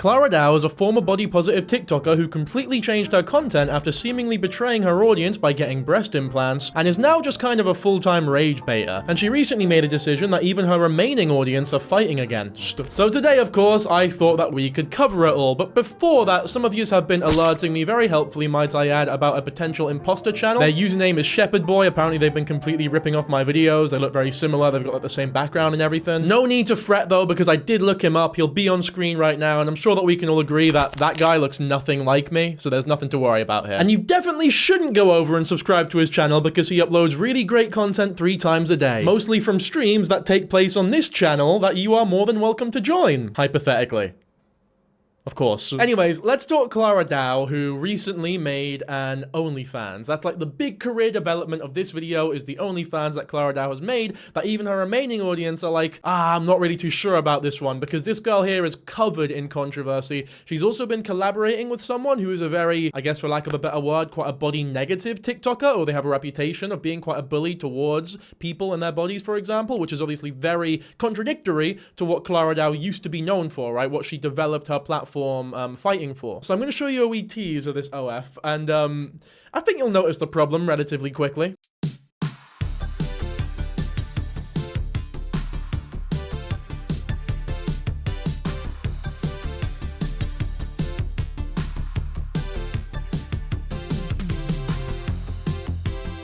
Clara Dao is a former body-positive TikToker who completely changed her content after seemingly betraying her audience by getting breast implants, and is now just kind of a full-time rage baiter. And she recently made a decision that even her remaining audience are fighting against. So today, of course, I thought that we could cover it all, but before that, some of you have been alerting me very helpfully, might I add, about a potential imposter channel. Their username is Shepherd Boy. Apparently they've been completely ripping off my videos. They look very similar. They've got like the same background and everything. No need to fret though, because I did look him up. He'll be on screen right now, and I'm sure that we can all agree that that guy looks nothing like me, so there's nothing to worry about here. And you definitely shouldn't go over and subscribe to his channel because he uploads really great content 3 times a day, mostly from streams that take place on this channel that you are more than welcome to join, hypothetically. Of course. Anyways, let's talk Clara Dao, who recently made an OnlyFans. That's like the big career development of this video, is the OnlyFans that Clara Dao has made, that even her remaining audience are like, I'm not really too sure about this one, because this girl here is covered in controversy. She's also been collaborating with someone who is a very, I guess for lack of a better word, quite a body negative TikToker, or they have a reputation of being quite a bully towards people and their bodies, for example, which is obviously very contradictory to what Clara Dao used to be known for, right? What she developed her platform fighting for. So I'm going to show you a wee tease of this OF, and I think you'll notice the problem relatively quickly.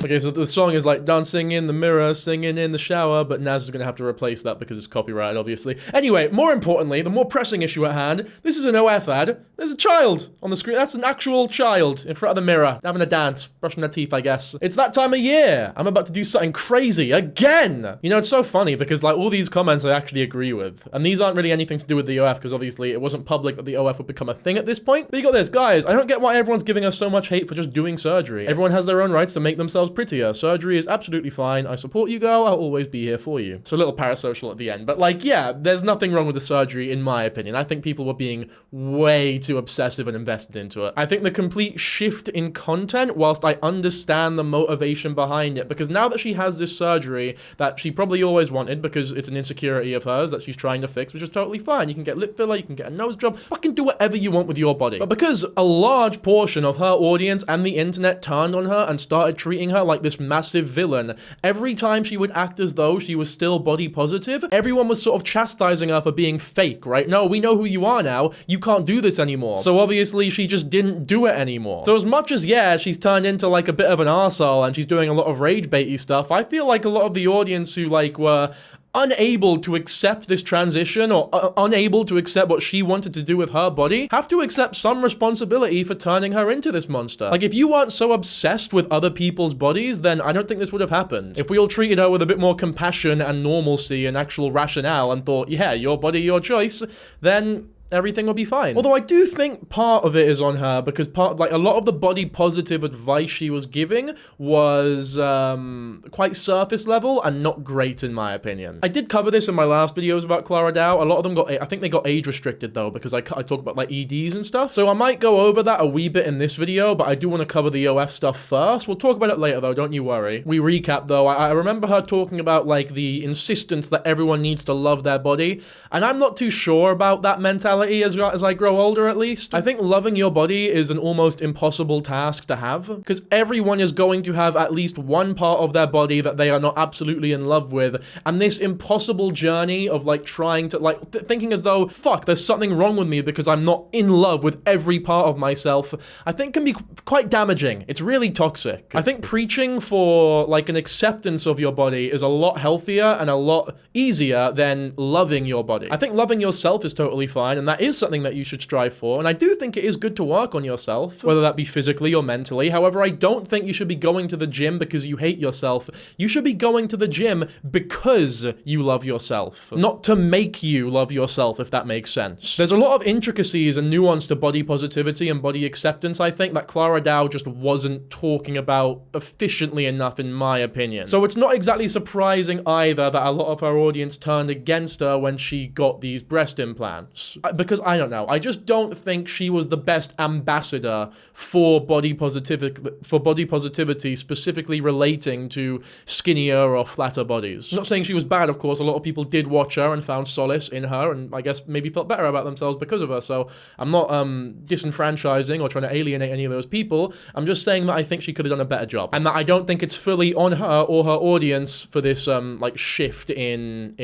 Okay, so the song is like dancing in the mirror, singing in the shower, but Naz is going to have to replace that because it's copyrighted, obviously. Anyway, more importantly, the more pressing issue at hand, this is an OF ad. There's a child on the screen. That's an actual child in front of the mirror, having a dance, brushing their teeth, I guess. It's that time of year. I'm about to do something crazy again. You know, it's so funny because like all these comments I actually agree with. And these aren't really anything to do with the OF because obviously it wasn't public that the OF would become a thing at this point. But you got this, guys, I don't get why everyone's giving us so much hate for just doing surgery. Everyone has their own rights to make themselves prettier. Surgery is absolutely fine. I support you, girl. I'll always be here for you. So a little parasocial at the end. But like, yeah, there's nothing wrong with the surgery in my opinion. I think people were being way too obsessive and invested into it. I think the complete shift in content, whilst I understand the motivation behind it, because now that she has this surgery that she probably always wanted because it's an insecurity of hers that she's trying to fix, which is totally fine. You can get lip filler, you can get a nose job, fucking do whatever you want with your body. But because a large portion of her audience and the internet turned on her and started treating her like this massive villain, every time she would act as though she was still body positive, everyone was sort of chastising her for being fake, right? No, we know who you are now. You can't do this anymore. So obviously she just didn't do it anymore. So as much as, yeah, she's turned into like a bit of an arsehole and she's doing a lot of rage baity stuff, I feel like a lot of the audience who like were unable to accept this transition or unable to accept what she wanted to do with her body have to accept some responsibility for turning her into this monster. Like if you weren't so obsessed with other people's bodies, then I don't think this would have happened. If we all treated her with a bit more compassion and normalcy and actual rationale and thought, yeah, your body, your choice, then everything will be fine. Although I do think part of it is on her because like a lot of the body positive advice she was giving was quite surface level and not great in my opinion. I did cover this in my last videos about Clara Dao. A lot of them I think they got age restricted though because I talk about like EDs and stuff. So I might go over that a wee bit in this video, but I do want to cover the OF stuff first. We'll talk about it later though, don't you worry. We recap though. I remember her talking about like the insistence that everyone needs to love their body, and I'm not too sure about that mentality as I grow older at least. I think loving your body is an almost impossible task to have because everyone is going to have at least one part of their body that they are not absolutely in love with, and this impossible journey of like trying to like thinking as though fuck there's something wrong with me because I'm not in love with every part of myself, I think can be quite damaging. It's really toxic. I think preaching for like an acceptance of your body is a lot healthier and a lot easier than loving your body. I think loving yourself is totally fine, and that is something that you should strive for, and I do think it is good to work on yourself, whether that be physically or mentally. However, I don't think you should be going to the gym because you hate yourself. You should be going to the gym because you love yourself, not to make you love yourself, if that makes sense. There's a lot of intricacies and nuance to body positivity and body acceptance, I think, that Clara Dao just wasn't talking about efficiently enough, in my opinion. So it's not exactly surprising either that a lot of her audience turned against her when she got these breast implants. because I don't know. I just don't think she was the best ambassador for body positivity, specifically relating to skinnier or flatter bodies. I'm not saying she was bad, of course. A lot of people did watch her and found solace in her, and I guess maybe felt better about themselves because of her. So I'm not disenfranchising or trying to alienate any of those people. I'm just saying that I think she could have done a better job, and that I don't think it's fully on her or her audience for this like shift in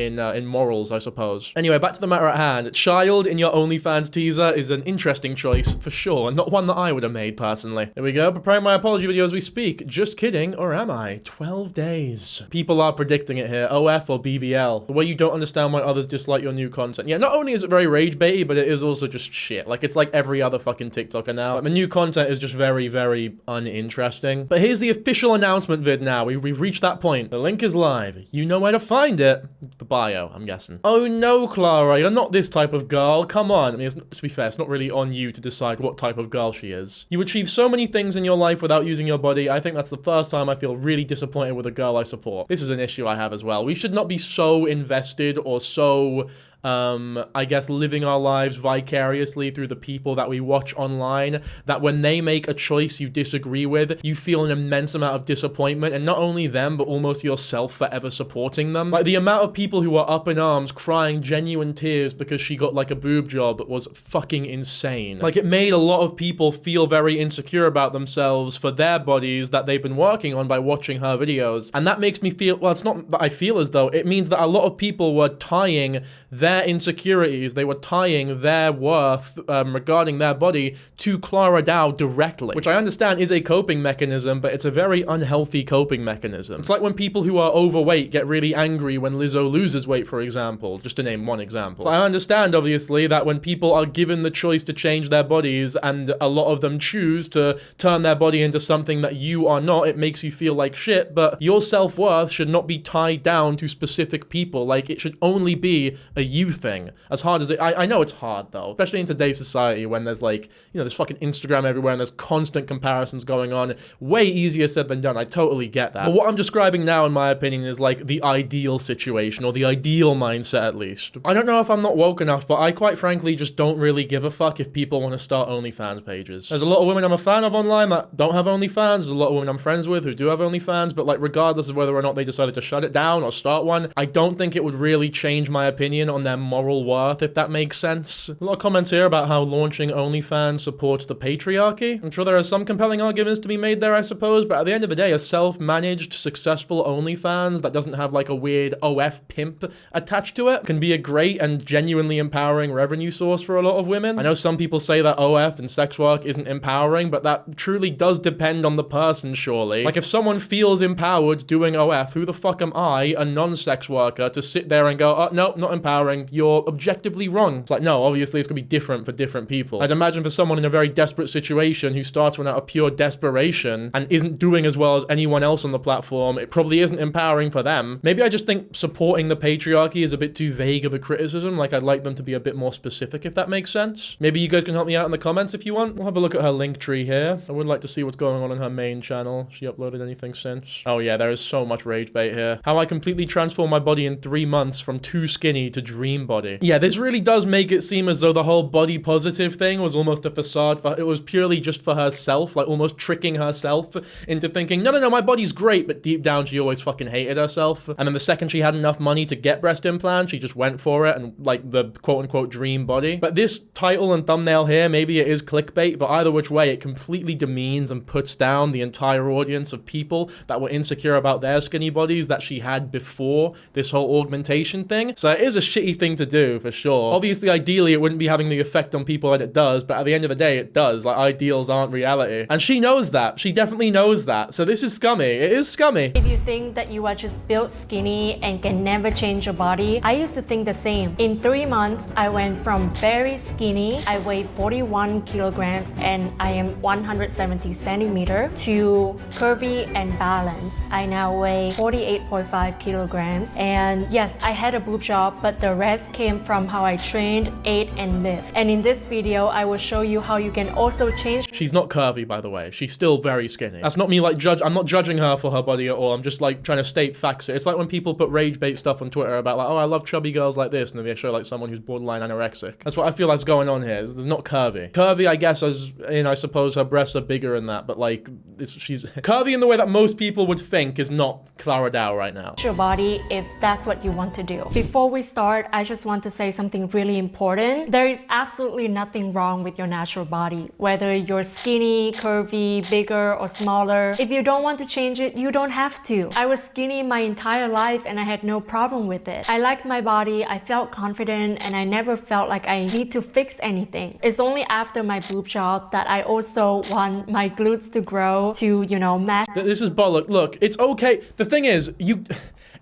morals, I suppose. Anyway, back to the matter at hand. Child in your OnlyFans teaser is an interesting choice for sure, and not one that I would have made personally. Here we go, preparing my apology video as we speak. Just kidding, or am I? 12 days. People are predicting it here. OF or BBL. The way you don't understand why others dislike your new content. Yeah, not only is it very rage baity, but it is also just shit. Like, it's like every other fucking TikToker now. Like, the new content is just very, very uninteresting. But here's the official announcement vid now. We've reached that point. The link is live. You know where to find it. The bio, I'm guessing. Oh no, Clara, you're not this type of girl. Come on. I mean, to be fair, it's not really on you to decide what type of girl she is. You achieve so many things in your life without using your body. I think that's the first time I feel really disappointed with a girl I support. This is an issue I have as well. We should not be so invested or so I guess living our lives vicariously through the people that we watch online, that when they make a choice you disagree with, you feel an immense amount of disappointment, and not only them, but almost yourself for ever supporting them. Like, the amount of people who are up in arms crying genuine tears because she got like a boob job was fucking insane. Like, it made a lot of people feel very insecure about themselves for their bodies that they've been working on by watching her videos, and that makes me feel, well, it's not that I feel as though, it means that a lot of people were tying their insecurities, they were tying their worth regarding their body to Clara Dao directly, which I understand is a coping mechanism, but it's a very unhealthy coping mechanism. It's like when people who are overweight get really angry when Lizzo loses weight, for example, just to name one example. So I understand, obviously, that when people are given the choice to change their bodies and a lot of them choose to turn their body into something that you are not, it makes you feel like shit, but your self-worth should not be tied down to specific people. Like, it should only be a you thing. As hard as I know it's hard though, especially in today's society when there's like, you know, there's fucking Instagram everywhere and there's constant comparisons going on. Way easier said than done. I totally get that. But what I'm describing now, in my opinion, is like the ideal situation, or the ideal mindset at least. I don't know if I'm not woke enough, but I quite frankly just don't really give a fuck if people want to start OnlyFans pages. There's a lot of women I'm a fan of online that don't have OnlyFans. There's a lot of women I'm friends with who do have OnlyFans, but like regardless of whether or not they decided to shut it down or start one, I don't think it would really change my opinion on their moral worth, if that makes sense. A lot of comments here about how launching OnlyFans supports the patriarchy. I'm sure there are some compelling arguments to be made there, I suppose, but at the end of the day, a self-managed, successful OnlyFans that doesn't have like a weird OF pimp attached to it can be a great and genuinely empowering revenue source for a lot of women. I know some people say that OF and sex work isn't empowering, but that truly does depend on the person, surely. Like, if someone feels empowered doing OF, who the fuck am I, a non-sex worker, to sit there and go, oh, no, not empowering, you're objectively wrong. It's like, no, obviously it's gonna be different for different people. I'd imagine for someone in a very desperate situation who starts one out of pure desperation and isn't doing as well as anyone else on the platform, it probably isn't empowering for them. Maybe I just think supporting the patriarchy is a bit too vague of a criticism. Like, I'd like them to be a bit more specific, if that makes sense. Maybe you guys can help me out in the comments if you want. We'll have a look at her link tree here. I would like to see what's going on her main channel. She uploaded anything since? Oh yeah, there is so much rage bait here. How I completely transformed my body in 3 months from too skinny to dream body. Yeah, this really does make it seem as though the whole body positive thing was almost a facade for, it was purely just for herself, like almost tricking herself into thinking, no, my body's great, but deep down she always fucking hated herself. And then the second she had enough money to get breast implants, she just went for it and like the quote-unquote dream body. But this title and thumbnail here, maybe it is clickbait, but either which way, it completely demeans and puts down the entire audience of people that were insecure about their skinny bodies that she had before this whole augmentation thing. So it is a shitty thing to do, for sure. Obviously, ideally, it wouldn't be having the effect on people that it does, but at the end of the day, it does. Like, ideals aren't reality. And she knows that. She definitely knows that. So this is scummy. It is scummy. If you think that you are just built skinny and can never change your body, I used to think the same. In 3 months, I went from very skinny, I weighed 41 kilograms and I am 170 centimeters, to curvy and balanced. I now weigh 48.5 kilograms. And yes, I had a boob job, but the rest rest came from how I trained, ate, and lived. And in this video, I will show you how you can also change. She's not curvy, by the way. She's still very skinny. That's not me like I'm not judging her for her body at all. I'm just like trying to state facts here. It's like when people put rage bait stuff on Twitter about like, oh, I love chubby girls like this, and then they show like someone who's borderline anorexic. That's what I feel like's going on here. There's not curvy. Curvy, I guess, as in, I suppose her breasts are bigger in that, but like, she's curvy in the way that most people would think is not Clara Dao right now. Your body if that's what you want to do. Before we start, I just want to say something really important. There is absolutely nothing wrong with your natural body, whether you're skinny, curvy, bigger, or smaller. If you don't want to change it, you don't have to. I was skinny my entire life and I had no problem with it. I liked my body, I felt confident, and I never felt like I need to fix anything. It's only after my boob job that I also want my glutes to grow to, you know, match. This is bollock. Look, it's okay. The thing is,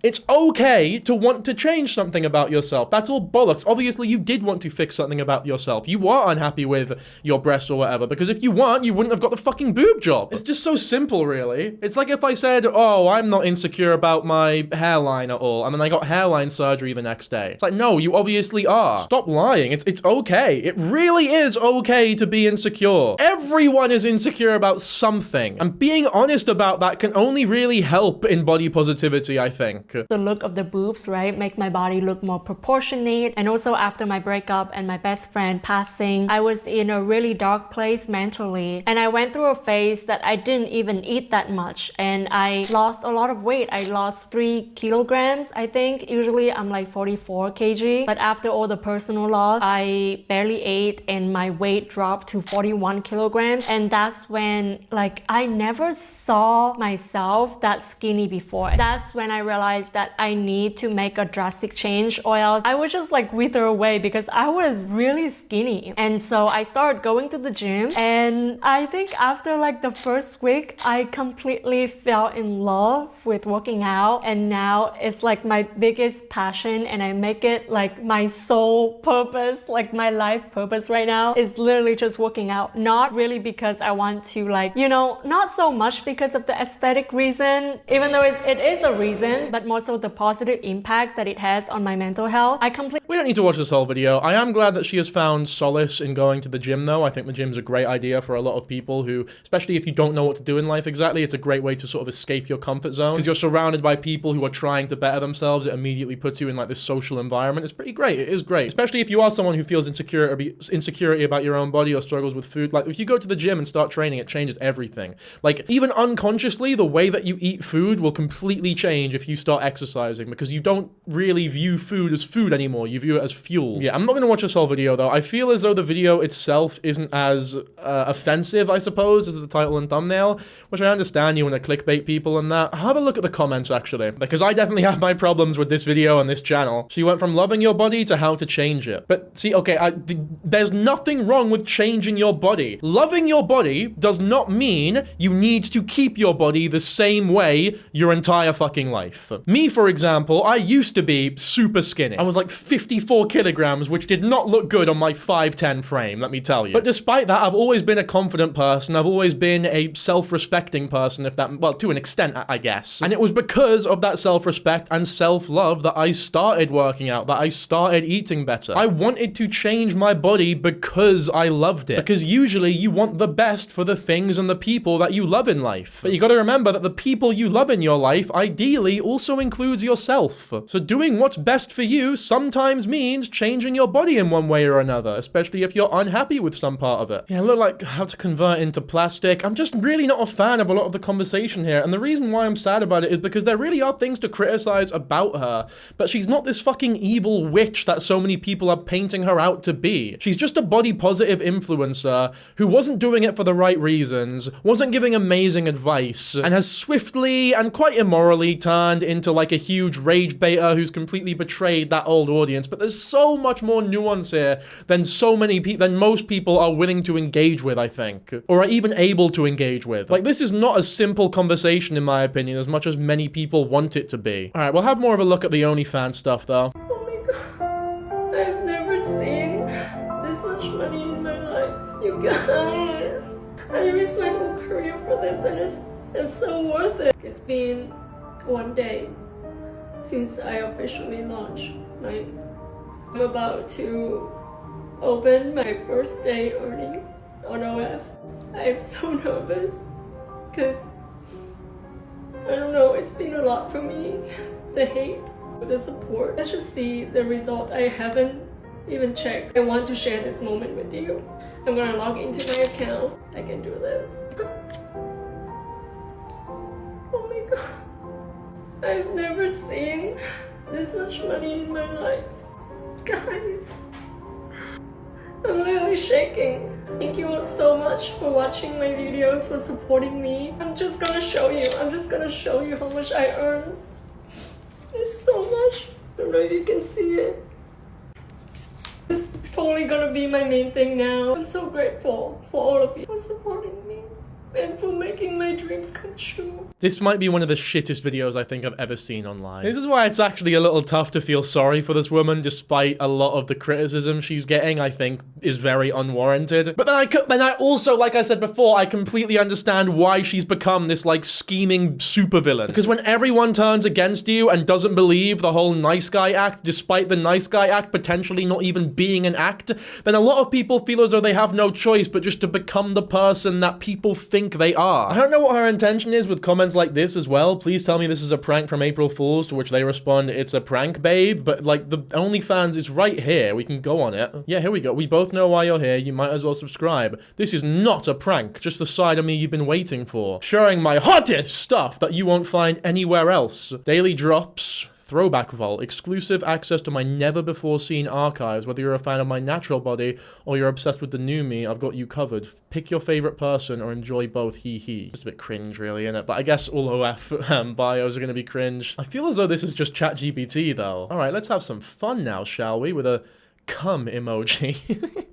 it's okay to want to change something about yourself. That's all bollocks. Obviously, you did want to fix something about yourself. You are unhappy with your breasts or whatever, because if you weren't, you wouldn't have got the fucking boob job. It's just so simple, really. It's like if I said, oh, I'm not insecure about my hairline at all, and then I got hairline surgery the next day. It's like, no, you obviously are. Stop lying. It's okay. It really is okay to be insecure. Everyone is insecure about something, and being honest about that can only really help in body positivity, I think. The look of the boobs, right, make my body look more proportionate. And also after my breakup and my best friend passing, I was in a really dark place mentally, and I went through a phase that I didn't even eat that much, and I lost a lot of weight. I lost 3 kilograms, I think. Usually I'm like 44 kg, but after all the personal loss, I barely ate and my weight dropped to 41 kilograms. And that's when, like, I never saw myself that skinny before. That's when I realized that I need to make a drastic change, or else I would just like wither away, because I was really skinny. And so I started going to the gym, and I think after like the first week, I completely fell in love with working out, and now it's like my biggest passion, and I make it like my sole purpose, like my life purpose right now is literally just working out. Not really because I want to, like, you know, not so much because of the aesthetic reason, even though it is a reason, but more so the positive impact that it has on my mental health. We don't need to watch this whole video. I am glad that she has found solace in going to the gym, though. I think the gym's a great idea for a lot of people who, especially if you don't know what to do in life exactly, it's a great way to sort of escape your comfort zone, because you're surrounded by people who are trying to better themselves. It immediately puts you in like this social environment. It's pretty great. It is great, especially if you are someone who feels insecurity about your own body or struggles with food. Like, if you go to the gym and start training, it changes everything. Like, even unconsciously, the way that you eat food will completely change if you start exercising, because you don't really view food as food anymore. You view it as fuel. Yeah, I'm not gonna watch this whole video, though. I feel as though the video itself isn't as offensive, I suppose, as the title and thumbnail, which I understand you want to clickbait people and that. Have a look at the comments, actually, because I definitely have my problems with this video on this channel. She went from loving your body to how to change it. But see, okay, there's nothing wrong with changing your body. Loving your body does not mean you need to keep your body the same way your entire fucking life. Me, for example, I used to be super skinny. I was like 54 kilograms, which did not look good on my 5'10" frame, let me tell you. But despite that, I've always been a confident person. I've always been a self-respecting person, if that, well, to an extent, I guess. And it was because of that self-respect and self-love that I started working out, that I started eating better. I wanted to change my body because I loved it. Because usually you want the best for the things and the people that you love in life. But you gotta remember that the people you love in your life ideally also includes yourself. So doing what's best for you sometimes means changing your body in one way or another, especially if you're unhappy with some part of it. Yeah, look like how to convert into plastic. I'm just really not a fan of a lot of the conversation here, and the reason why I'm sad about it is because there really are things to criticize about her, but she's not this fucking evil witch that so many people are painting her out to be. She's just a body positive influencer who wasn't doing it for the right reasons, wasn't giving amazing advice, and has swiftly and quite immorally turned into like a huge rage baiter who's completely betrayed that old audience. But there's so much more nuance here than most people are willing to engage with, I think, or are even able to engage with. Like, this is not a simple conversation in my opinion, as much as many people want it to be. All right, we'll have more of a look at the OnlyFans stuff though. Oh my god, I've never seen this much money in my life, you guys. I risked my whole career for this, and it's so worth it. It's been 1 day since I officially launched my I'm about to open my first day earning on OF. I'm so nervous because I don't know, it's been a lot for me. The hate, the support. Let's just see the result. I haven't even checked. I want to share this moment with you. I'm gonna log into my account. I can do this. Oh my god. I've never seen this much money in my life. Guys, I'm literally shaking. Thank you all so much for watching my videos, for supporting me. I'm just gonna show you how much I earn. It's so much. I don't know if you can see it. It's totally gonna be my main thing now. I'm so grateful for all of you for supporting me and for making my dreams come true. This might be one of the shittest videos I think I've ever seen online. This is why it's actually a little tough to feel sorry for this woman, despite a lot of the criticism she's getting, I think, is very unwarranted. But then I also, like I said before, I completely understand why she's become this, like, scheming supervillain. Because when everyone turns against you and doesn't believe the whole nice guy act, despite the nice guy act potentially not even being an act, then a lot of people feel as though they have no choice but just to become the person that people think they are. I don't know what her intention is with comments like this as well. Please tell me this is a prank from April Fools, to which they respond, it's a prank, babe. But like, the OnlyFans is right here. We can go on it. Yeah, here we go. We both know why you're here. You might as well subscribe. This is not a prank, just the side of me you've been waiting for. Sharing my hottest stuff that you won't find anywhere else. Daily drops. Throwback Vault, exclusive access to my never-before-seen archives. Whether you're a fan of my natural body or you're obsessed with the new me, I've got you covered. Pick your favorite person or enjoy both, hee hee. Just a bit cringe, really, innit? But I guess all OF bios are gonna be cringe. I feel as though this is just ChatGPT, though. Alright, let's have some fun now, shall we? With a cum emoji.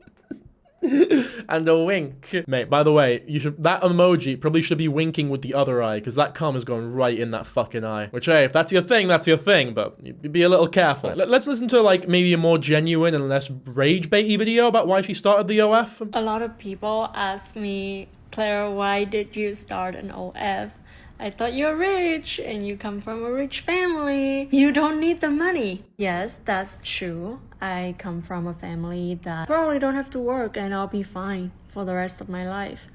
And a wink. Mate, by the way, that emoji probably should be winking with the other eye, because that cum is going right in that fucking eye. Which, hey, if that's your thing, that's your thing, but be a little careful. Right, let's listen to, like, maybe a more genuine and less rage-baity video about why she started the OF. A lot of people ask me, Clara, why did you start an OF? I thought you're rich and you come from a rich family. You don't need the money. Yes, that's true. I come from a family that probably don't have to work and I'll be fine for the rest of my life.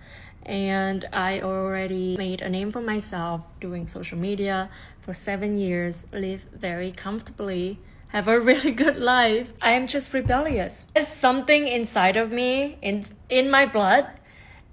And I already made a name for myself doing social media for 7 years, live very comfortably, have a really good life. I am just rebellious. There's something inside of me, in my blood.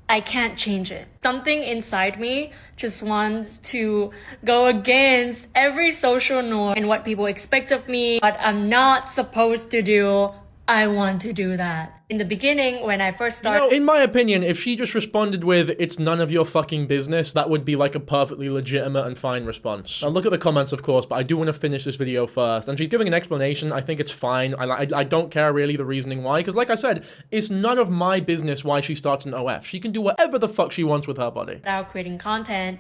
I can't change it. Something inside me just wants to go against every social norm and what people expect of me, what I'm not supposed to do. I want to do that. In the beginning, when I first started... You know, in my opinion, if she just responded with, it's none of your fucking business, that would be like a perfectly legitimate and fine response. I'll look at the comments, of course, but I do want to finish this video first. And she's giving an explanation. I think it's fine. I don't care really the reasoning why, because like I said, it's none of my business why she starts an OF. She can do whatever the fuck she wants with her body. Now creating content.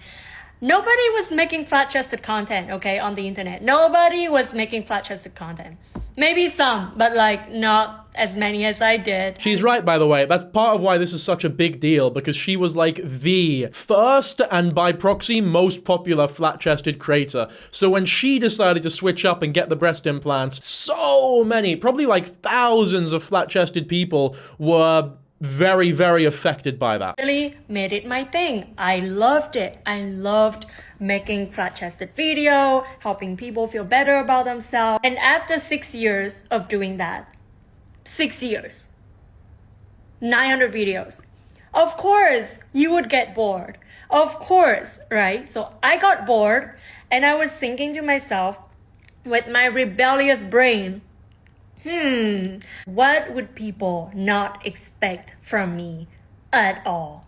Nobody was making flat-chested content, okay, on the internet. Nobody was making flat-chested content. Maybe some, but like not as many as I did. She's right, by the way. That's part of why this is such a big deal, because she was like the first and by proxy most popular flat-chested creator. So when she decided to switch up and get the breast implants, so many, probably like thousands of flat-chested people were very, very affected by that. Really made it my thing. I loved it. I loved making flat-chested video, helping people feel better about themselves. And after 6 years of doing that, 6 years, 900 videos, of course you would get bored. Of course, right? So I got bored and I was thinking to myself with my rebellious brain, what would people not expect from me at all?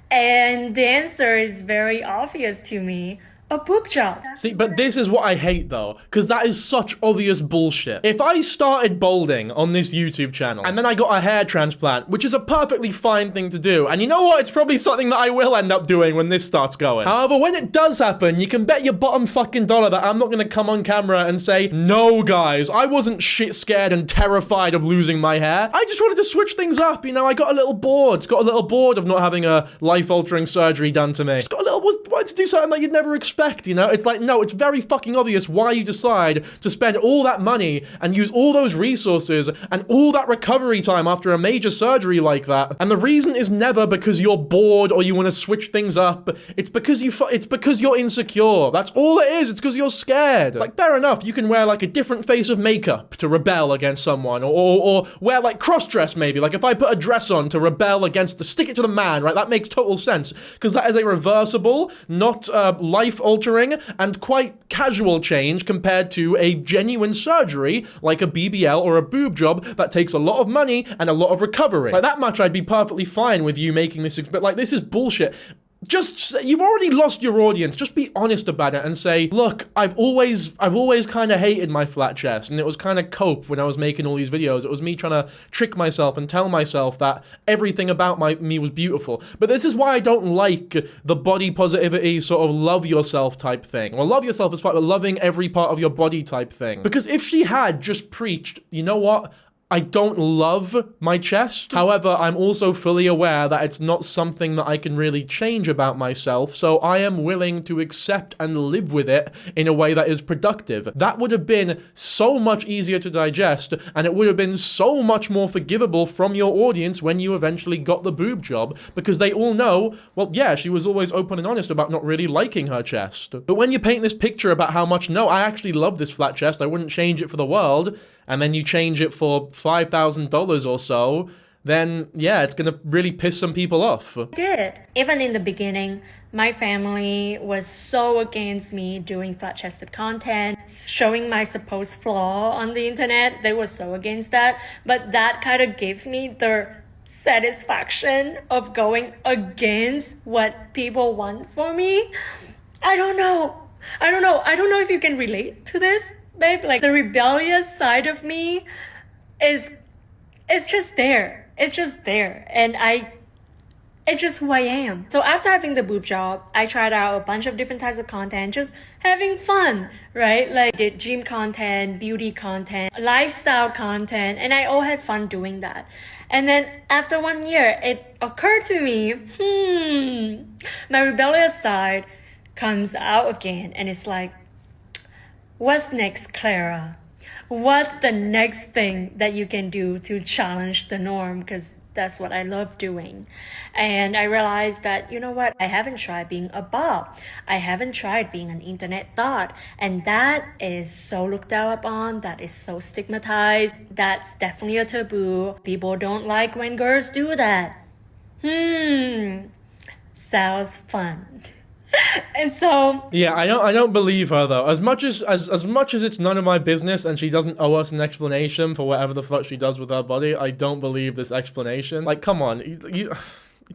And the answer is very obvious to me. A boob job. See, but this is what I hate though, because that is such obvious bullshit. If I started balding on this YouTube channel, and then I got a hair transplant, which is a perfectly fine thing to do, and you know what? It's probably something that I will end up doing when this starts going. However, when it does happen, you can bet your bottom fucking dollar that I'm not gonna come on camera and say, no guys, I wasn't shit scared and terrified of losing my hair. I just wanted to switch things up, you know, I got a little bored. Got a little bored of not having a life-altering surgery done to me. Just got a little, wanted to do something that you'd never expect respect, you know? It's like, no, it's very fucking obvious why you decide to spend all that money and use all those resources and all that recovery time after a major surgery like that. And the reason is never because you're bored or you want to switch things up. It's because you're insecure. That's all it is. It's because you're scared. Like, fair enough, you can wear like a different face of makeup to rebel against someone, or wear like cross-dress maybe. Like if I put a dress on to rebel against stick it to the man, right? That makes total sense because that is a reversible, not life-altering and quite casual change compared to a genuine surgery like a BBL or a boob job that takes a lot of money and a lot of recovery. Like that much I'd be perfectly fine with you making this, but like this is bullshit. You've already lost your audience. Just be honest about it and say, look, I've always kind of hated my flat chest, and it was kind of cope when I was making all these videos. It was me trying to trick myself and tell myself that everything about me was beautiful. But this is why I don't like the body positivity sort of love yourself type thing. Well, love yourself is fine, but loving every part of your body type thing. Because if she had just preached, you know what? I don't love my chest. However, I'm also fully aware that it's not something that I can really change about myself, so I am willing to accept and live with it in a way that is productive. That would have been so much easier to digest, and it would have been so much more forgivable from your audience when you eventually got the boob job, because they all know, well, yeah, she was always open and honest about not really liking her chest. But when you paint this picture about how much, no, I actually love this flat chest, I wouldn't change it for the world, and then you change it for $5,000 or so, then yeah, it's gonna really piss some people off. I did. Even in the beginning, my family was so against me doing flat-chested content, showing my supposed flaw on the internet. They were so against that. But that kind of gave me the satisfaction of going against what people want for me. I don't know if you can relate to this, babe. Like the rebellious side of me it's just there. It's just there. And it's just who I am. So after having the boob job, I tried out a bunch of different types of content, just having fun, right? Like I did gym content, beauty content, lifestyle content, and I all had fun doing that. And then after 1 year, it occurred to me, my rebellious side comes out again, and it's like, what's next, Clara? What's the next thing that you can do to challenge the norm? Because that's what I love doing. And I realized that, you know what? I haven't tried being a bob. I haven't tried being an internet thought. And that is so looked down upon. That is so stigmatized. That's definitely a taboo. People don't like when girls do that. Sounds fun. And so yeah, I don't believe her though. As much as it's none of my business and she doesn't owe us an explanation for whatever the fuck she does with her body, I don't believe this explanation. Like, come on, it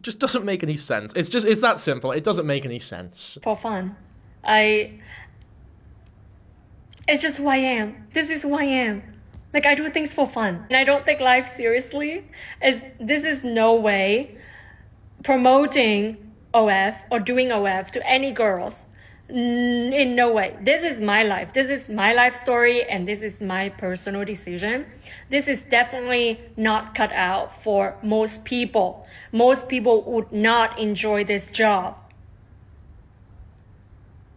just doesn't make any sense. It's that simple. It doesn't make any sense. For fun, it's just who I am. This is who I am. Like, I do things for fun, and I don't take life seriously. This is no way promoting OF or doing OF to any girls. In no way. This is my life. This is my life story, and this is my personal decision. This is definitely not cut out for most people. Most people would not enjoy this job.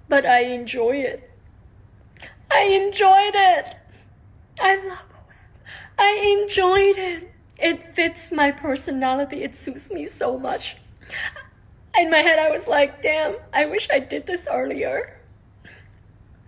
But I enjoy it. I enjoyed it. I love OF. I enjoyed it. It fits my personality. It suits me so much. In my head, I was like, damn, I wish I did this earlier.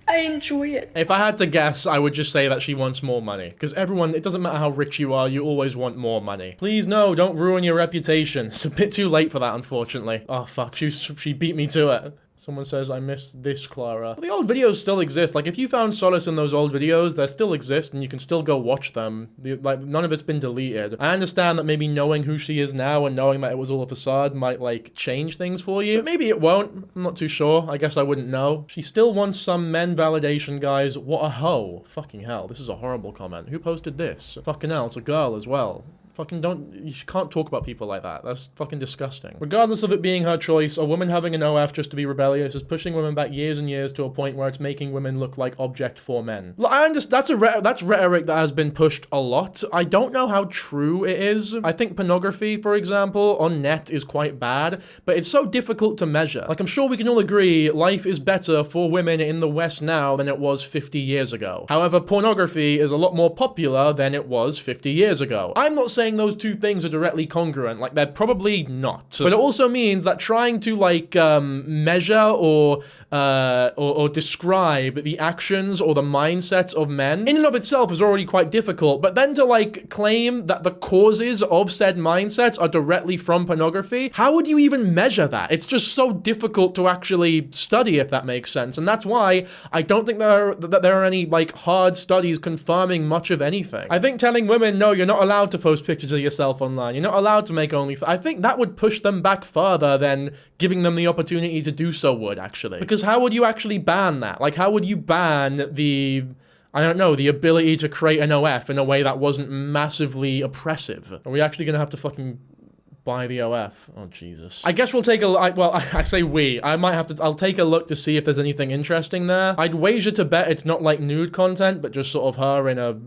I enjoy it. If I had to guess, I would just say that she wants more money. Because everyone, it doesn't matter how rich you are, you always want more money. Please, no, don't ruin your reputation. It's a bit too late for that, unfortunately. Oh, fuck, she beat me to it. Someone says, I miss this, Clara. Well, the old videos still exist. Like, if you found solace in those old videos, they still exist, and you can still go watch them. Like, none of it's been deleted. I understand that maybe knowing who she is now and knowing that it was all a facade might, like, change things for you. But maybe it won't. I'm not too sure. I guess I wouldn't know. She still wants some men validation, guys. What a hoe. Fucking hell. This is a horrible comment. Who posted this? Fucking hell, it's a girl as well. Fucking don't, you can't talk about people like that. That's fucking disgusting. Regardless of it being her choice, a woman having an OF just to be rebellious is pushing women back years and years to a point where it's making women look like object for men. I understand, that's rhetoric that has been pushed a lot. I don't know how true it is. I think pornography, for example, on net is quite bad, but it's so difficult to measure. Like, I'm sure we can all agree life is better for women in the West now than it was 50 years ago. However, pornography is a lot more popular than it was 50 years ago. I'm not saying those two things are directly congruent, like they're probably not. But it also means that trying to like measure or describe the actions or the mindsets of men in and of itself is already quite difficult. But then to like claim that the causes of said mindsets are directly from pornography, how would you even measure that? It's just so difficult to actually study, if that makes sense. And that's why I don't think that there are any like hard studies confirming much of anything. I think telling women, no, you're not allowed to post pictures of yourself online, you're not allowed to make OnlyFans, I think that would push them back further than giving them the opportunity to do so would, actually. Because how would you actually ban that? Like, how would you ban the, I don't know, the ability to create an OF in a way that wasn't massively oppressive? Are we actually gonna have to fucking buy the OF? Oh, Jesus. I guess we'll take a look. Well, I say we. I might have to, I'll take a look to see if there's anything interesting there. I'd wager to bet it's not like nude content, but just sort of her in a,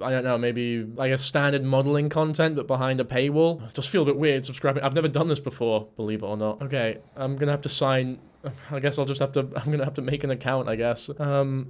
I don't know, maybe like a standard modeling content, but behind a paywall. I just feel a bit weird subscribing. I've never done this before, believe it or not. Okay, I'm gonna have to sign. I guess I'll just have to, I'm gonna have to make an account, I guess.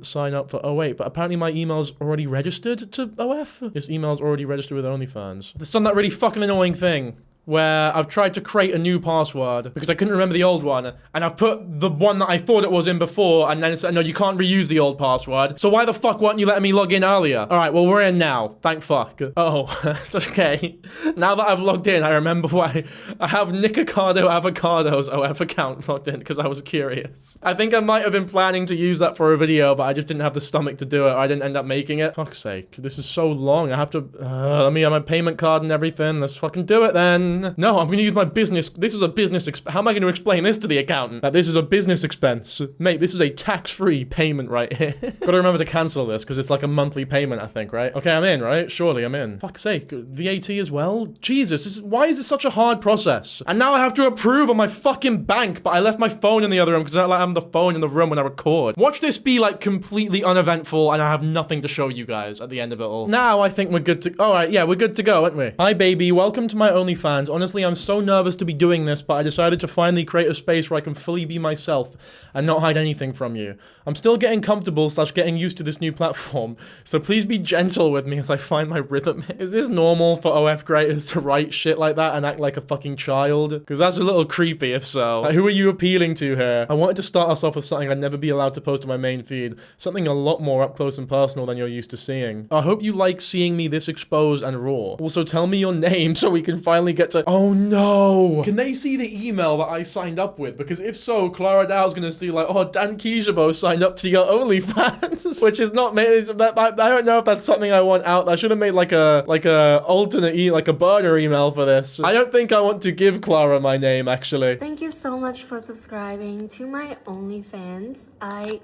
Sign up for, oh wait, but apparently my email's already registered to OF? This email's already registered with OnlyFans. It's done that really fucking annoying thing where I've tried to create a new password because I couldn't remember the old one, and I've put the one that I thought it was in before, and then it said, no, you can't reuse the old password. So why the fuck weren't you letting me log in earlier? All right, well, we're in now. Thank fuck. Oh, okay. Now that I've logged in, I remember why I have Dankyjabo Avocado's OF account logged in, because I was curious. I think I might have been planning to use that for a video, but I just didn't have the stomach to do it, or I didn't end up making it. Fuck's sake, this is so long. I have to, let me have my payment card and everything. Let's fucking do it then. No, I'm gonna use my business. This is a business how am I gonna explain this to the accountant? That this is a business expense. Mate, this is a tax-free payment right here. Gotta remember to cancel this, because it's like a monthly payment, I think, right? Okay, I'm in, right? Surely I'm in. Fuck's sake. VAT as well? Jesus, why is this such a hard process? And now I have to approve on my fucking bank, but I left my phone in the other room, because I don't like having the phone in the room when I record. Watch this be like completely uneventful, and I have nothing to show you guys at the end of it all. Now I think we're good to, all right, yeah, we're good to go, aren't we? Hi, baby. Welcome to my OnlyFans. Honestly, I'm so nervous to be doing this, but I decided to finally create a space where I can fully be myself and not hide anything from you. I'm still getting comfortable / getting used to this new platform, so please be gentle with me as I find my rhythm. Is this normal for OF creators to write shit like that and act like a fucking child? Because that's a little creepy if so. Like, who are you appealing to here? I wanted to start us off with something I'd never be allowed to post on my main feed, something a lot more up close and personal than you're used to seeing. I hope you like seeing me this exposed and raw. Also, tell me your name so we can finally get to, oh no! Can they see the email that I signed up with? Because if so, Clara Dao's gonna see like, oh, Dankyjabo signed up to your OnlyFans, which is not made. I don't know if that's something I want out. I should have made like a alternate like a burner email for this. I don't think I want to give Clara my name, actually. Thank you so much for subscribing to my OnlyFans. I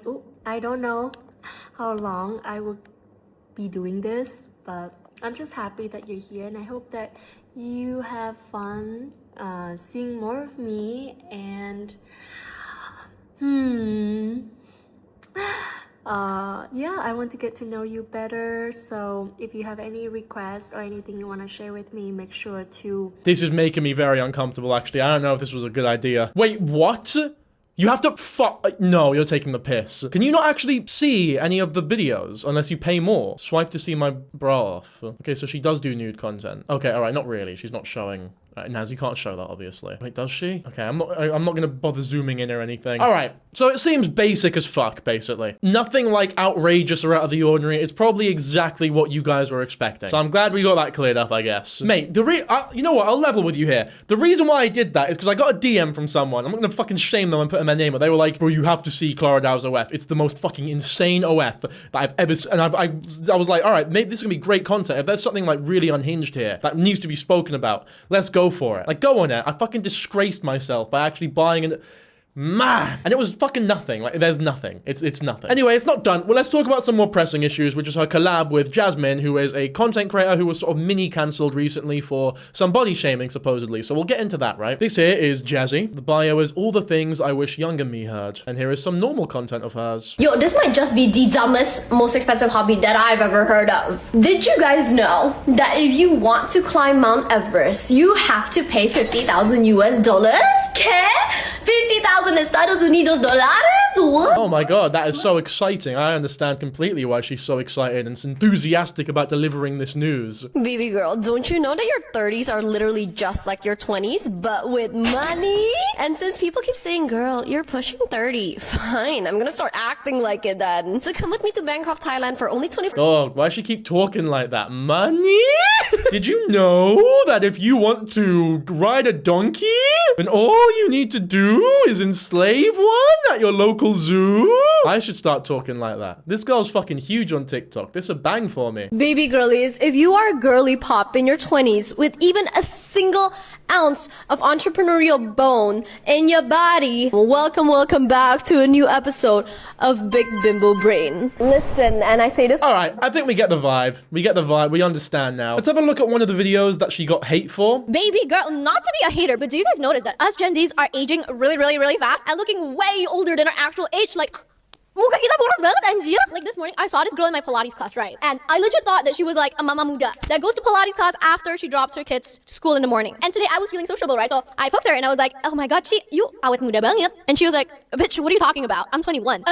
don't know how long I will be doing this, but I'm just happy that you're here, and I hope that you have fun seeing more of me. And yeah, I want to get to know you better, so if you have any requests or anything you want to share with me, make sure to... This is making me very uncomfortable, actually. I don't know if this was a good idea. Wait, what? You have to no, you're taking the piss. Can you not actually see any of the videos unless you pay more? Swipe to see my bra off. Okay, so she does do nude content. Okay, all right, not really. She's not showing. Naz, you can't show that, obviously. Wait, does she? Okay, I'm not gonna bother zooming in or anything. All right, so it seems basic as fuck, basically. Nothing like outrageous or out of the ordinary. It's probably exactly what you guys were expecting. So I'm glad we got that cleared up, I guess. Mate, you know what? I'll level with you here. The reason why I did that is because I got a DM from someone. I'm not gonna fucking shame them and put in their name, but they were like, bro, you have to see Clara Dao's OF. It's the most fucking insane OF that I've ever seen. And I was like, all right, maybe this is gonna be great content. If there's something like really unhinged here that needs to be spoken about, let's go for it. Like, go on it. I fucking disgraced myself by actually buying an... Man. And it was fucking nothing. Like, there's nothing. It's nothing. Anyway, it's not done. Well, let's talk about some more pressing issues, which is her collab with Jasmine, who is a content creator who was sort of mini cancelled recently for some body shaming, supposedly. So we'll get into that, right? This here is Jazzy. The bio is all the things I wish younger me heard. And here is some normal content of hers. Yo, this might just be the dumbest, most expensive hobby that I've ever heard of. Did you guys know that if you want to climb Mount Everest, you have to pay 50,000 US dollars? ¿Qué? 50,000 Estados Unidos dólares? What? Oh my god, that is so exciting. I understand completely why she's so excited and enthusiastic about delivering this news. Baby girl, don't you know that your 30s are literally just like your 20s, but with money? And since people keep saying, girl, you're pushing 30, fine, I'm gonna start acting like it then. So come with me to Bangkok, Thailand for only 20. Oh, why does she keep talking like that? Money? Did you know that if you want to ride a donkey, then all you need to do is enslave one at your local zoo? I should start talking like that. This girl's fucking huge on TikTok. This a bang for me. Baby girlies, if you are a girly pop in your 20s with even a single ounce of entrepreneurial bone in your body, welcome back to a new episode of Big Bimbo Brain. Listen, and I say this. All right, I think we get the vibe. We get the vibe. We understand now. Let's have a look at one of the videos that she got hate for. Baby girl, not to be a hater, but do you guys notice that us Gen Zs are aging really fast and looking way older than our actual age? Muka kita boros banget anjir. Like this morning, I saw this girl in my Pilates class, right? And I legit thought that she was like a mama muda that goes to Pilates class after she drops her kids to school in the morning. And today I was feeling sociable, right? So I poked her and I was like, oh my god, you awet muda banget. And she was like, bitch, what are you talking about? I'm 21.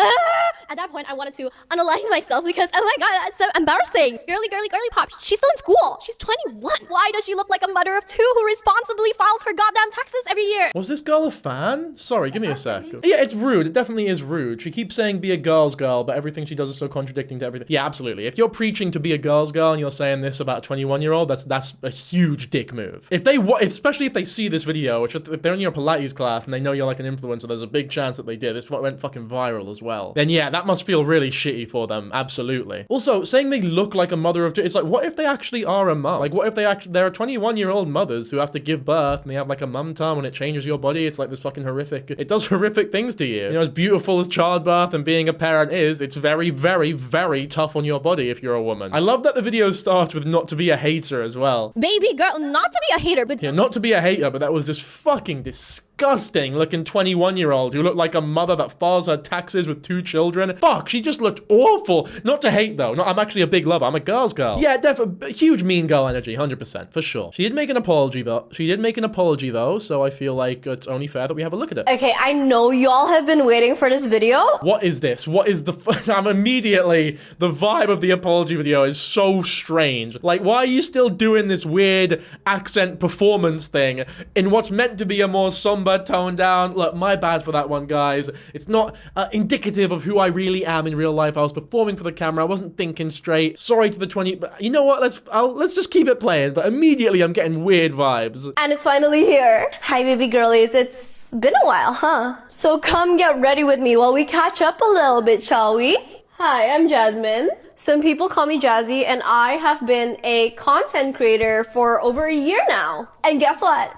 At that point, I wanted to unalive myself because, oh my god, that's so embarrassing. Girly pop. She's still in school. She's 21. Why does she look like a mother of two who responsibly files her goddamn taxes every year? Was this girl a fan? Sorry, give me a sec. Yeah, it's rude. It definitely is rude. She keeps saying be a girl's girl, but everything she does is so contradicting to everything. Yeah, absolutely. If you're preaching to be a girl's girl and you're saying this about a 21-year-old, that's a huge dick move. Especially if they see this video, which if they're in your Pilates class and they know you're like an influencer, there's a big chance that they did. This went fucking viral as well. Then yeah, that must feel really shitty for them. Absolutely. Also, saying they look like a mother of two, it's like, what if they actually are a mum? Like, what if there are 21-year-old mothers who have to give birth and they have like a mum tum and it changes your body? It's like this fucking horrific. It does horrific things to you. You know, as beautiful as childbirth and being a parent is, it's very, very, very tough on your body if you're a woman. I love that the video starts with not to be a hater as well. Baby girl, not to be a hater, but... Yeah, not to be a hater, but that was this fucking disgusting looking 21-year-old who looked like a mother that files her taxes with 2 children. Fuck, she just looked awful. Not to hate though. I'm actually a big lover. I'm a girl's girl. Yeah, definitely huge mean girl energy, 100%, for sure. She did make an apology though, so I feel like it's only fair that we have a look at it. Okay, I know y'all have been waiting for this video. What is this? What is I'm immediately, the vibe of the apology video is so strange. Like, why are you still doing this weird accent performance thing in what's meant to be a more somber, toned down? Look, my bad for that one, guys. It's not indicative of who I really am in real life. I was performing for the camera. I wasn't thinking straight. Sorry to the 20, but you know what? Let's just keep it playing. But immediately I'm getting weird vibes. And it's finally here. Hi, baby girlies. It's been a while, huh? So come get ready with me while we catch up a little bit, shall we? Hi, I'm Jasmine. Some people call me Jazzy, and I have been a content creator for over a year now. And guess what?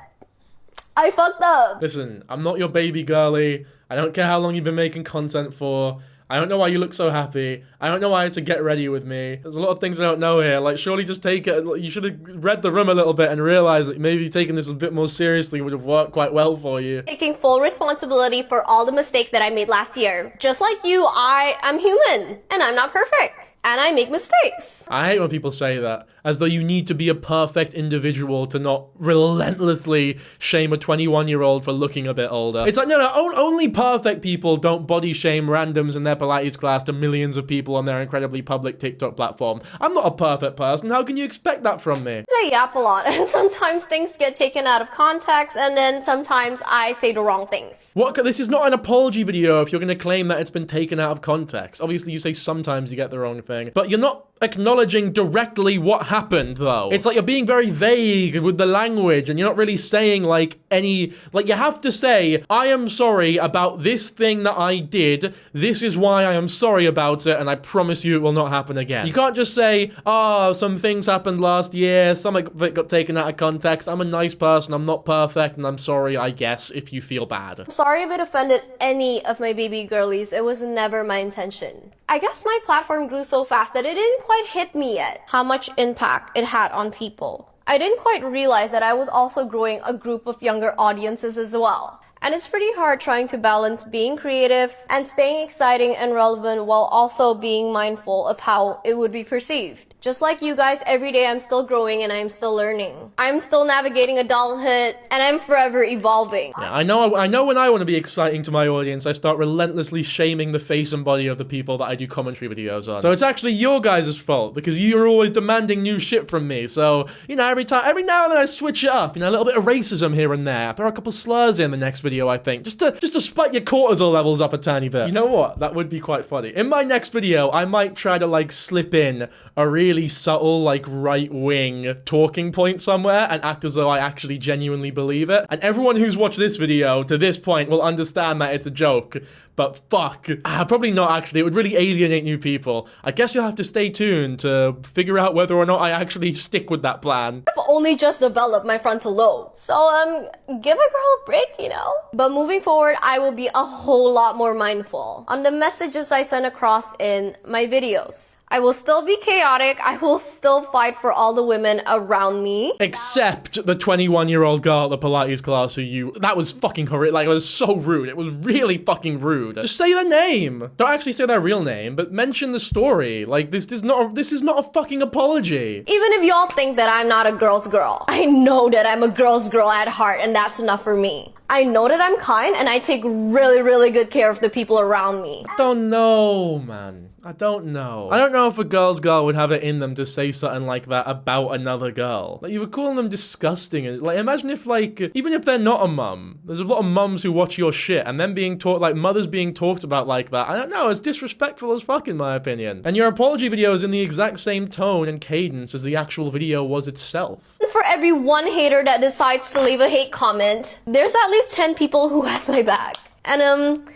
I fucked up. Listen, I'm not your baby girly. I don't care how long you've been making content for. I don't know why you look so happy. I don't know why to get ready with me. There's a lot of things I don't know here. Like, surely just take it. You should have read the room a little bit and realized that maybe taking this a bit more seriously would have worked quite well for you. Taking full responsibility for all the mistakes that I made last year. Just like you, I am human. And I'm not perfect. And I make mistakes. I hate when people say that, as though you need to be a perfect individual to not relentlessly shame a 21-year-old for looking a bit older. It's like, no, only perfect people don't body shame randoms in their Pilates class to millions of people on their incredibly public TikTok platform. I'm not a perfect person. How can you expect that from me? I yap a lot, and sometimes things get taken out of context, and then sometimes I say the wrong things. What? This is not an apology video if you're going to claim that it's been taken out of context. Obviously, you say sometimes you get the wrong thing, but you're not acknowledging directly what happened, though. It's like you're being very vague with the language, and you're not really saying, like, any... Like, you have to say, I am sorry about this thing that I did. This is why I am sorry about it, and I promise you it will not happen again. You can't just say, oh, some things happened last year, some of it got taken out of context, I'm a nice person, I'm not perfect, and I'm sorry, I guess, if you feel bad. I'm sorry if it offended any of my baby girlies. It was never my intention. I guess my platform grew so fast that it didn't quite hit me yet how much impact it had on people. I didn't quite realize that I was also growing a group of younger audiences as well. And it's pretty hard trying to balance being creative and staying exciting and relevant while also being mindful of how it would be perceived. Just like you guys, every day I'm still growing and I'm still learning. I'm still navigating adulthood and I'm forever evolving. Yeah, I know when I want to be exciting to my audience, I start relentlessly shaming the face and body of the people that I do commentary videos on. So it's actually your guys' fault, because you're always demanding new shit from me. So, you know, every now and then I switch it up, you know, a little bit of racism here and there. I throw a couple slurs in the next video, I think, just to spike your cortisol levels up a tiny bit. You know what? That would be quite funny. In my next video, I might try to, like, slip in a really subtle, like, right-wing talking point somewhere and act as though I actually genuinely believe it. And everyone who's watched this video to this point will understand that it's a joke. But fuck. Probably not, actually. It would really alienate new people. I guess you'll have to stay tuned to figure out whether or not I actually stick with that plan. I've only just developed my frontal lobe. So, give a girl a break, you know? But moving forward, I will be a whole lot more mindful on the messages I send across in my videos. I will still be chaotic. I will still fight for all the women around me. Except the 21-year-old girl at the Pilates class that was fucking horrific. Like, it was so rude. It was really fucking rude. Just say their name. Don't actually say their real name, but mention the story. Like, this is not a fucking apology. Even if y'all think that I'm not a girl's girl, I know that I'm a girl's girl at heart, and that's enough for me. I know that I'm kind, and I take really, really good care of the people around me. I don't know, man. I don't know. I don't know if a girl's girl would have it in them to say something like that about another girl. Like, you were calling them disgusting. Like, imagine if, like, even if they're not a mum, there's a lot of mums who watch your shit, and then being taught, like, mothers being talked about like that. I don't know, it's disrespectful as fuck, in my opinion. And your apology video is in the exact same tone and cadence as the actual video was itself. For every one hater that decides to leave a hate comment, there's at least 10 people who has my back. And,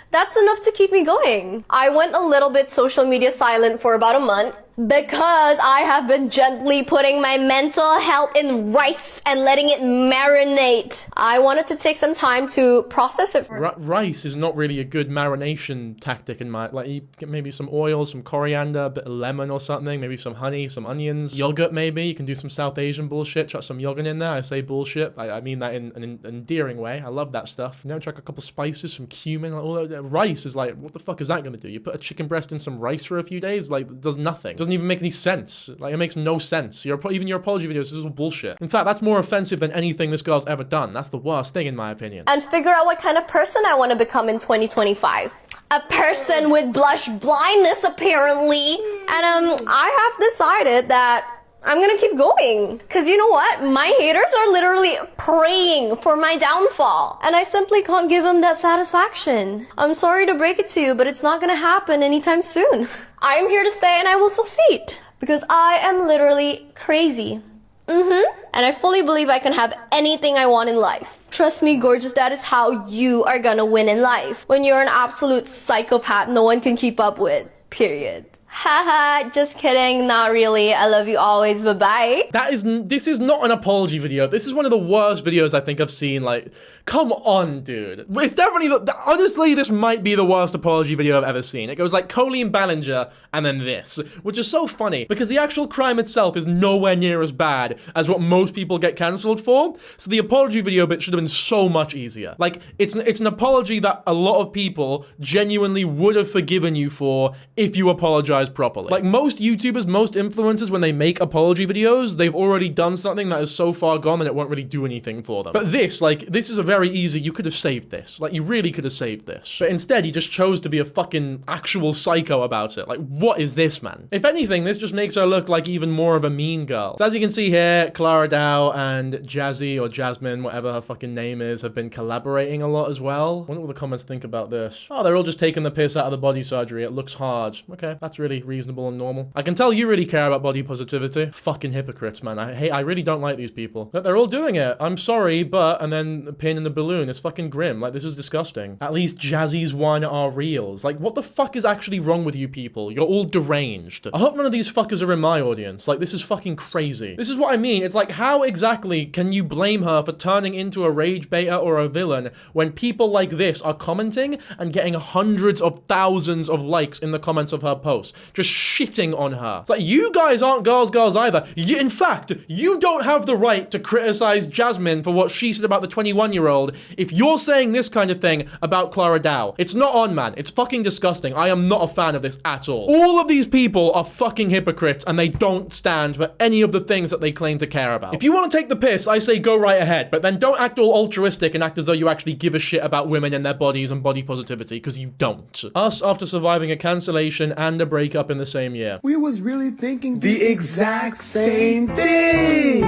that's enough to keep me going. I went a little bit social media silent for about a month because I have been gently putting my mental health in rice and letting it marinate. I wanted to take some time to process it. Rice is not really a good marination tactic in my... Like, you get maybe some oil, some coriander, a bit of lemon or something, maybe some honey, some onions, yogurt maybe. You can do some South Asian bullshit, chuck some yogurt in there. I say bullshit. I mean that in an endearing way. I love that stuff. You know, chuck a couple spices, some cumin, like, all that. Rice is like, what the fuck is that gonna do? You put a chicken breast in some rice for a few days? Like, it does nothing. It doesn't even make any sense. Like, it makes no sense. Even your apology videos, this is all bullshit. In fact, that's more offensive than anything this girl's ever done. That's the worst thing, in my opinion. And figure out what kind of person I want to become in 2025. A person with blush blindness, apparently. And I have decided that I'm gonna keep going. Cause you know what? My haters are literally praying for my downfall. And I simply can't give them that satisfaction. I'm sorry to break it to you, but it's not gonna happen anytime soon. I'm here to stay and I will succeed. Because I am literally crazy. And I fully believe I can have anything I want in life. Trust me, gorgeous, that is how you are gonna win in life. When you're an absolute psychopath no one can keep up with. Period. Haha, just kidding, not really. I love you always, bye-bye. This is not an apology video. This is one of the worst videos I think I've seen. Like, come on, dude. It's definitely, honestly, this might be the worst apology video I've ever seen. It goes like Colleen Ballinger and then this, which is so funny because the actual crime itself is nowhere near as bad as what most people get cancelled for. So the apology video bit should have been so much easier. Like, it's an apology that a lot of people genuinely would have forgiven you for if you apologize properly. Like, most YouTubers, most influencers, when they make apology videos, they've already done something that is so far gone that it won't really do anything for them. But this is a very easy, you could have saved this. Like, you really could have saved this. But instead, he just chose to be a fucking actual psycho about it. Like, what is this, man? If anything, this just makes her look like even more of a mean girl. So as you can see here, Clara Dao and Jazzy, or Jasmine, whatever her fucking name is, have been collaborating a lot as well. I wonder what the comments think about this. Oh, they're all just taking the piss out of the body surgery. It looks hard. Okay, that's really really reasonable and normal. I can tell you really care about body positivity. Fucking hypocrites, man. I really don't like these people. But they're all doing it. I'm sorry, but, and then the pin in the balloon. It's fucking grim. Like, this is disgusting. At least Jazzy's one are reals. Like, what the fuck is actually wrong with you people? You're all deranged. I hope none of these fuckers are in my audience. Like, this is fucking crazy. This is what I mean. It's like, how exactly can you blame her for turning into a rage beta or a villain when people like this are commenting and getting hundreds of thousands of likes in the comments of her posts, just shitting on her? It's like, you guys aren't girls either. In fact, you don't have the right to criticize Jasmine for what she said about the 21-year-old if you're saying this kind of thing about Clara Dao. It's not on, man. It's fucking disgusting. I am not a fan of this at all. All of these people are fucking hypocrites and they don't stand for any of the things that they claim to care about. If you want to take the piss, I say go right ahead, but then don't act all altruistic and act as though you actually give a shit about women and their bodies and body positivity, because you don't. Us after surviving a cancellation and a breakup in the same year. We was really thinking the exact same thing.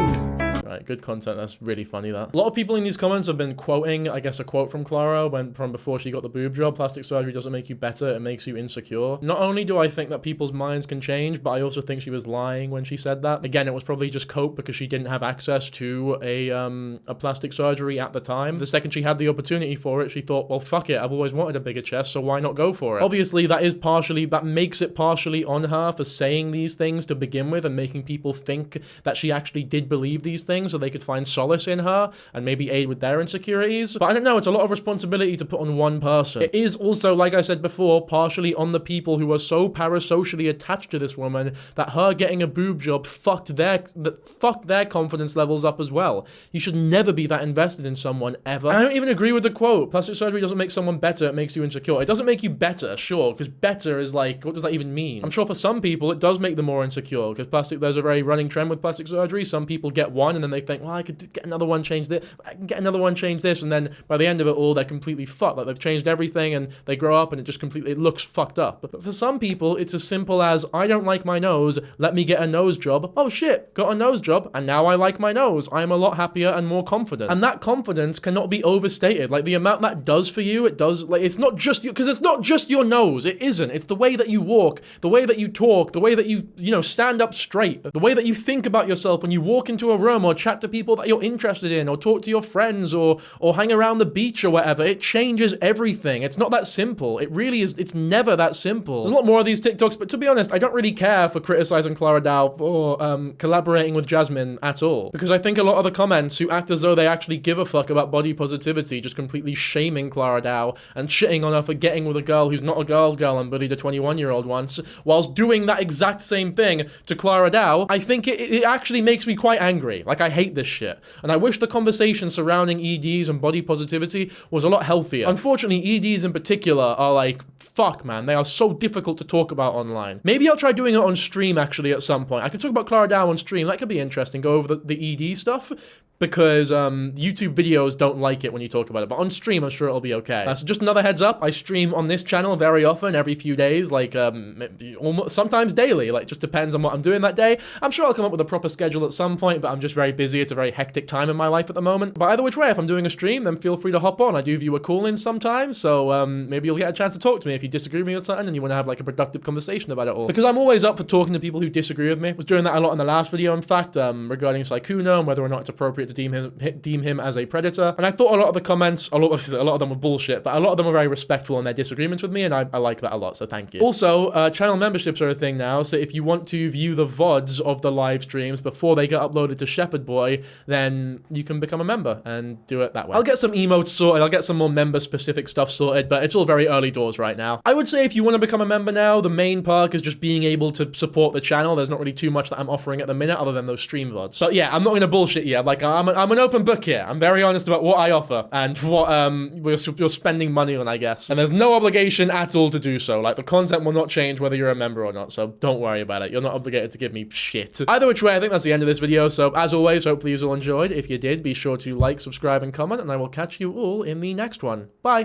Right, good content. That's really funny, that. A lot of people in these comments have been quoting, I guess, a quote from Clara from before she got the boob job. Plastic surgery doesn't make you better, it makes you insecure. Not only do I think that people's minds can change, but I also think she was lying when she said that. Again, it was probably just cope because she didn't have access to a plastic surgery at the time. The second she had the opportunity for it, she thought, well, fuck it, I've always wanted a bigger chest, so why not go for it? Obviously, that makes it partially on her for saying these things to begin with and making people think that she actually did believe these things so they could find solace in her and maybe aid with their insecurities. But I don't know, it's a lot of responsibility to put on one person. It is also, like I said before, partially on the people who are so parasocially attached to this woman that her getting a boob job fucked their confidence levels up as well. You should never be that invested in someone, ever. And I don't even agree with the quote. Plastic surgery doesn't make someone better, it makes you insecure. It doesn't make you better, sure, because better is like, what does that even mean? I'm sure for some people it does make them more insecure, because there's a very running trend with plastic surgery. Some people get one and then they think, well, I could get another one, change this, I can get another one, change this, and then by the end of it all, they're completely fucked. Like, they've changed everything and they grow up and it looks fucked up. But for some people, it's as simple as, I don't like my nose, let me get a nose job. Oh shit, got a nose job, and now I like my nose. I am a lot happier and more confident. And that confidence cannot be overstated. Like, the amount that does for you, it does, like, it's not just you, because it's not just your nose. It isn't. It's the way that you walk, the way that you talk, the way that you stand up straight, the way that you think about yourself when you walk into a room or chat to people that you're interested in, or talk to your friends, or hang around the beach or whatever. It changes everything. It's not that simple. It really is. It's never that simple. There's a lot more of these TikToks, but to be honest, I don't really care for criticizing Clara Dao for collaborating with Jasmine at all, because I think a lot of the comments who act as though they actually give a fuck about body positivity, just completely shaming Clara Dao and shitting on her for getting with a girl who's not a girl's girl and bullied a 21-year-old once, whilst doing that exact same thing to Clara Dao. I think it actually makes me quite angry. Like, I hate this shit. And I wish the conversation surrounding EDs and body positivity was a lot healthier. Unfortunately, EDs in particular are like, fuck, man. They are so difficult to talk about online. Maybe I'll try doing it on stream, actually, at some point. I could talk about Clara Dao on stream. That could be interesting. Go over the ED stuff, because YouTube videos don't like it when you talk about it. But on stream, I'm sure it'll be okay. So just another heads up, I stream on this channel very often, every few days, like almost, sometimes daily, like just depends on what I'm doing that day. I'm sure I'll come up with a proper schedule at some point, but I'm just very busy. It's a very hectic time in my life at the moment. But either which way, if I'm doing a stream, then feel free to hop on. I do view a call-in sometimes, so maybe you'll get a chance to talk to me if you disagree with me or something and you want to have like a productive conversation about it all. Because I'm always up for talking to people who disagree with me. I was doing that a lot in the last video, in fact, regarding Sykkuno and whether or not it's appropriate to deem him as a predator. And I thought a lot of the comments, a lot of them were bullshit, but a lot of them are very respectful in their disagreements with me, and I like that a lot, so thank you. Also, channel memberships are a thing now, so if you want to view the VODs of the live streams before they get uploaded to Shepherd Boy, then you can become a member and do it that way. I'll get some emotes sorted, I'll get some more member-specific stuff sorted, but it's all very early doors right now. I would say if you want to become a member now, the main perk is just being able to support the channel. There's not really too much that I'm offering at the minute other than those stream VODs. But yeah, I'm not gonna bullshit you. Like, I'm an open book here. I'm very honest about what I offer and what you're spending money on, I guess. And there's no obligation at all to do so. Like, the content will not change whether you're a member or not, so don't worry about it. You're not obligated to give me shit. Either which way, I think that's the end of this video. So as always, hopefully you all enjoyed. If you did, be sure to like, subscribe, and comment, and I will catch you all in the next one. Bye.